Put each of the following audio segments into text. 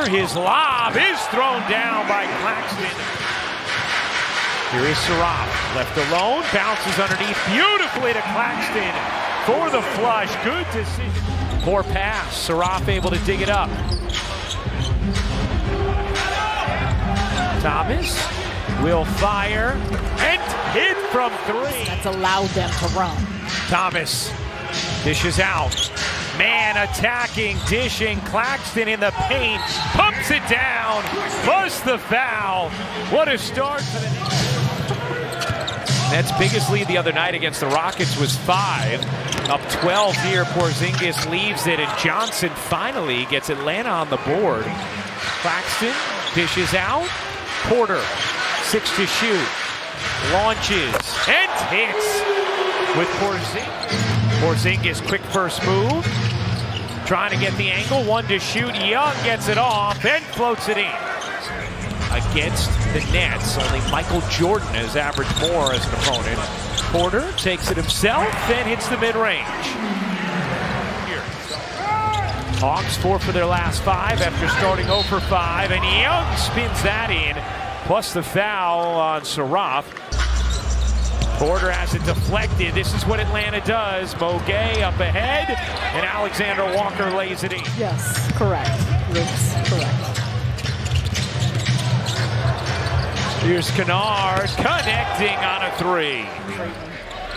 His lob is thrown down by Claxton. Here is Saraf, left alone, bounces underneath beautifully to Claxton for the flush. Good decision. Poor pass. Saraf able to dig it up. Thomas will fire and hit from three. That's allowed them to run. Thomas dishes out. Man attacking, dishing. Claxton in the paint, pumps it down, plus the foul. What a start for the Nets' biggest lead the other night against the Rockets was 5. Up 12 here, Porzingis leaves it, and Johnson finally gets Atlanta on the board. Claxton dishes out. Porter, 6 to shoot. Launches and hits with Porzingis. Porzingis, quick first move. Trying to get the angle, 1 to shoot. Young gets it off and floats it in. Against the Nets, only Michael Jordan has averaged more as an opponent. Porter takes it himself and hits the mid-range. Hawks 4 for their last 5 after starting 0 for 5, and Young spins that in, plus the foul on Saraf. Porter has it deflected. This is what Atlanta does. Moguet up ahead, and Alexander Walker lays it in. Yes, correct. Yes, correct. Here's Kennard connecting on a 3.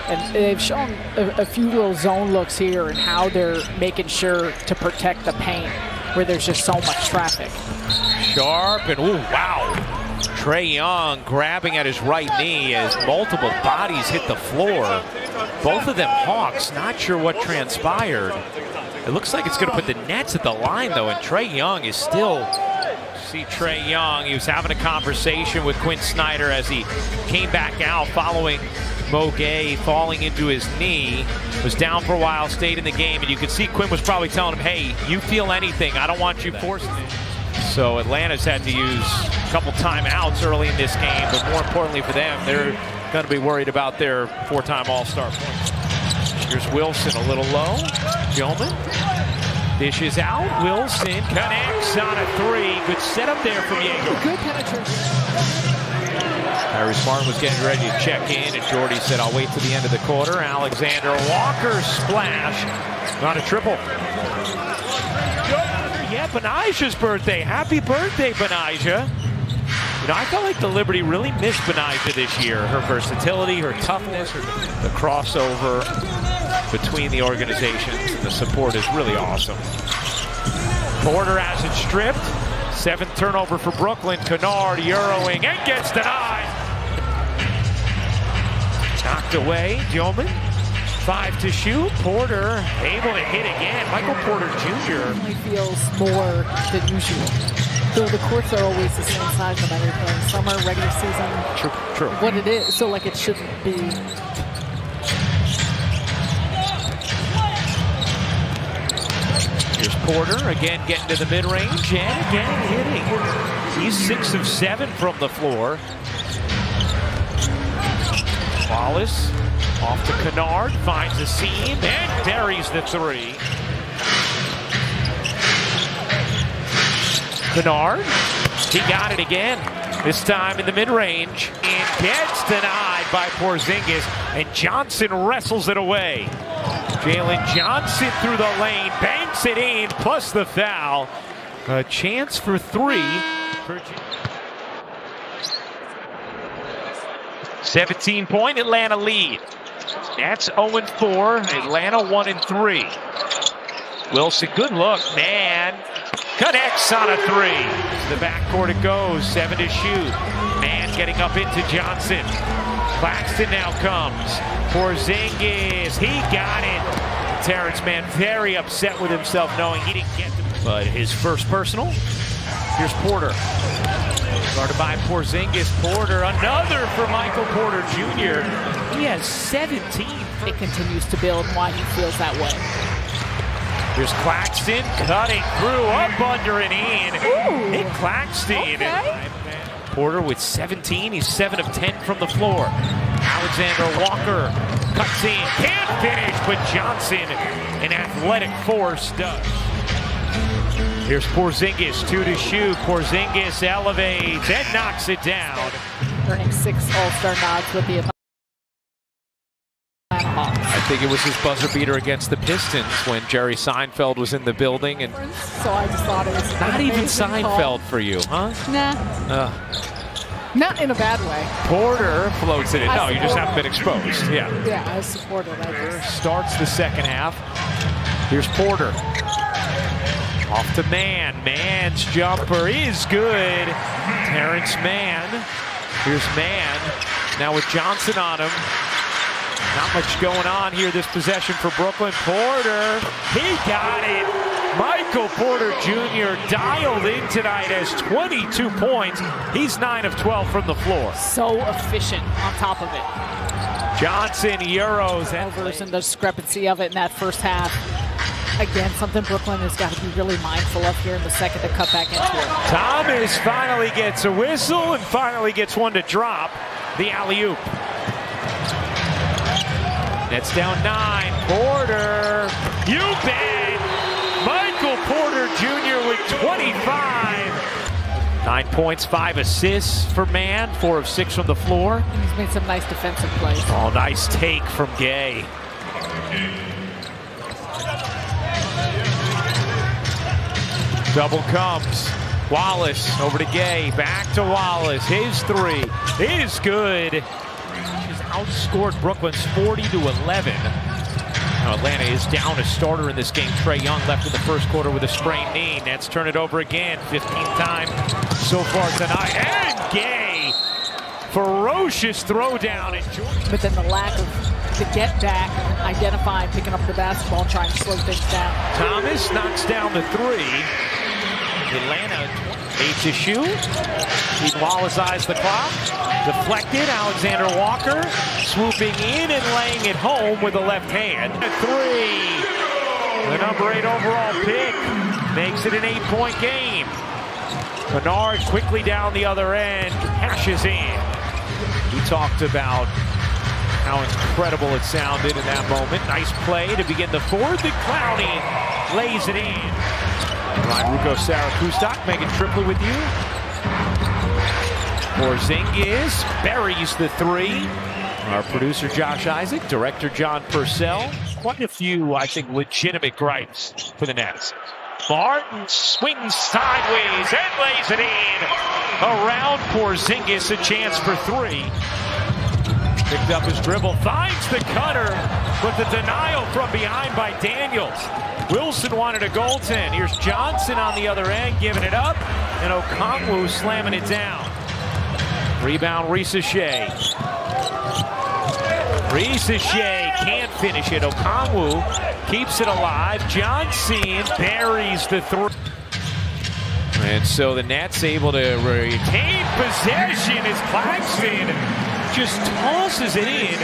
And they've shown a few little zone looks here and how they're making sure to protect the paint where there's just so much traffic. Sharp and ooh, wow. Trae Young grabbing at his right knee as multiple bodies hit the floor. Both of them Hawks, not sure what transpired. It looks like it's going to put the Nets at the line though, and Trae Young is still... See Trae Young, he was having a conversation with Quinn Snyder as he came back out following Moguet falling into his knee. Was down for a while, stayed in the game, and you could see Quinn was probably telling him, hey, you feel anything, I don't want you forcing it. So Atlanta's had to use a couple timeouts early in this game, but more importantly for them, they're going to be worried about their 4-time All-Star points. Here's Wilson a little low. Gilman dishes out. Wilson connects on a 3. Good setup there from Jaeger. Good penetration. Harry Smart was getting ready to check in, and Jordy said, I'll wait to the end of the quarter. Alexander Walker splash on a triple. Yeah, Benaja's birthday. Happy birthday, Benaja. You know, I felt like the Liberty really missed Benaja this year. Her versatility, her toughness, the crossover between the organizations. The support is really awesome. Porter has it stripped. 7th turnover for Brooklyn. Kennard Euroing and gets denied. Knocked away. Gilman. 5 to shoot. Porter able to hit again. Michael Porter Jr. Definitely feels more than usual. So the courts are always the same size no matter if you're in summer, regular season. True. What it is. So like it shouldn't be. Here's Porter again getting to the mid-range and again hitting. He's 6 of 7 from the floor. Wallace off to Kennard, finds a seam and buries the 3. Kennard, he got it again. This time in the mid-range and gets denied by Porzingis, and Johnson wrestles it away. Jalen Johnson through the lane, banks it in, plus the foul. A chance for 3. 17-point Atlanta lead. Nets 0-4, Atlanta 1-3. Wilson, good look, man. Connects on a 3. To the backcourt it goes, 7 to shoot. Man getting up into Johnson. Claxton now comes. Porzingis, he got it. Terrence Mann very upset with himself knowing he didn't get it. But his first personal. Here's Porter. Guarded by Porzingis. Porter, another for Michael Porter Jr. He has 17. It continues to build and why he feels that way. Here's Claxton cutting through, up under and in. Ooh. Nick Claxton. Okay. Porter with 17. He's 7 of 10 from the floor. Alexander Walker cuts in. Can't finish, but Johnson, an athletic force, does. Here's Porzingis, 2 to shoot. Porzingis elevates and knocks it down. Earning 6 All-Star nods with the Atlanta Hawks. I think it was his buzzer beater against the Pistons when Jerry Seinfeld was in the building. And So I just thought it was not an even amazing Seinfeld call. for you, huh? Nah, not in a bad way. Porter floats it in. No, you just support haven't been exposed. Yeah. Yeah, I support it. I just, Starts the second half. Here's Porter. Off to Mann. Mann's jumper is good. Terrence Mann. Here's Mann. Now with Johnson on him. Not much going on here this possession for Brooklyn. Porter, he got it. Michael Porter Jr. dialed in tonight, has 22 points. He's 9 of 12 from the floor. so efficient on top of it. Johnson, Euros, and Overs and the discrepancy of it in that first half. Again, something Brooklyn has got to be really mindful of here in the second to cut back into it. Thomas finally gets a whistle and finally gets one to drop. The alley-oop. Nets down 9. Porter. You bet. Michael Porter Jr. with 25. 9 points, 5 assists for Mann. 4 of 6 from the floor. He's made some nice defensive plays. Oh, nice take from Gay. Double comes. Wallace over to Gay. Back to Wallace. His 3 is good. He's outscored Brooklyn's 40 to 11. Now Atlanta is down a starter in this game. Trae Young left in the first quarter with a sprained knee. Nets turn it over again. 15th time so far tonight. And Gay. Ferocious throwdown. But then the lack of the get back, identifying, picking up the basketball, trying to slow things down. Thomas knocks down the 3. Atlanta 8 to shoot. He Wallace eyes the clock. Deflected. Alexander Walker swooping in and laying it home with the left hand. A 3. The number 8 overall pick makes it an 8-point game. Bernard quickly down the other end, cashes in. We talked about how incredible it sounded in that moment. Nice play to begin the fourth, and Clowney lays it in. Ryan Ruocco, Sarah Kustok, Megan Triplett with you. Porzingis buries the 3. Our producer Josh Isaac, director John Purcell. Quite a few, I think, legitimate gripes for the Nets. Martin swings sideways and lays it in. Around Porzingis, a chance for 3. Picked up his dribble, finds the cutter, but the denial from behind by Daniels. Wilson wanted a goaltend. Here's Johnson on the other end, giving it up, and Okongwu slamming it down. Rebound, Risacher. Risacher can't finish it. Okongwu keeps it alive. Johnson buries the 3. And so the Nets able to retain possession as Claxton just tosses it in.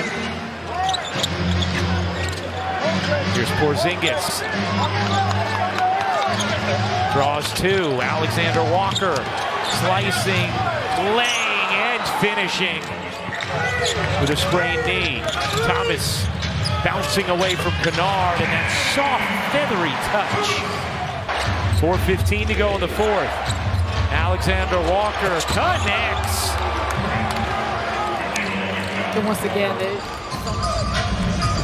Here's Porzingis. Draws 2. Alexander Walker slicing, laying, and finishing with a sprained knee. Thomas bouncing away from Kennard, and that soft, feathery touch. 4:15 to go in the 4th. Alexander Walker connects. And once again,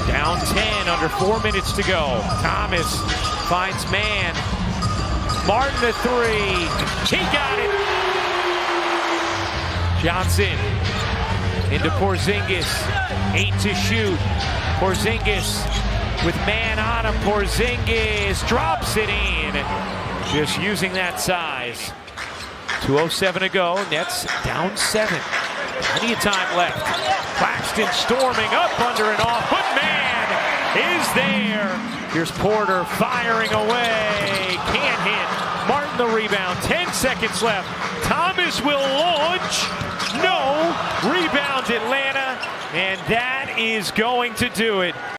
Down 10, under 4 minutes to go. Thomas finds Mann. Martin the 3. He got it. Johnson into Porzingis. 8 to shoot. Porzingis with Mann on him. Porzingis drops it in. Just using that size. 2:07 to go. Nets down 7. Plenty of time left. Claxton storming up under and off, but Mann is there. Here's Porter firing away. Can't hit. Martin the rebound. 10 seconds left. Thomas will launch. No. Rebound Atlanta. And that is going to do it.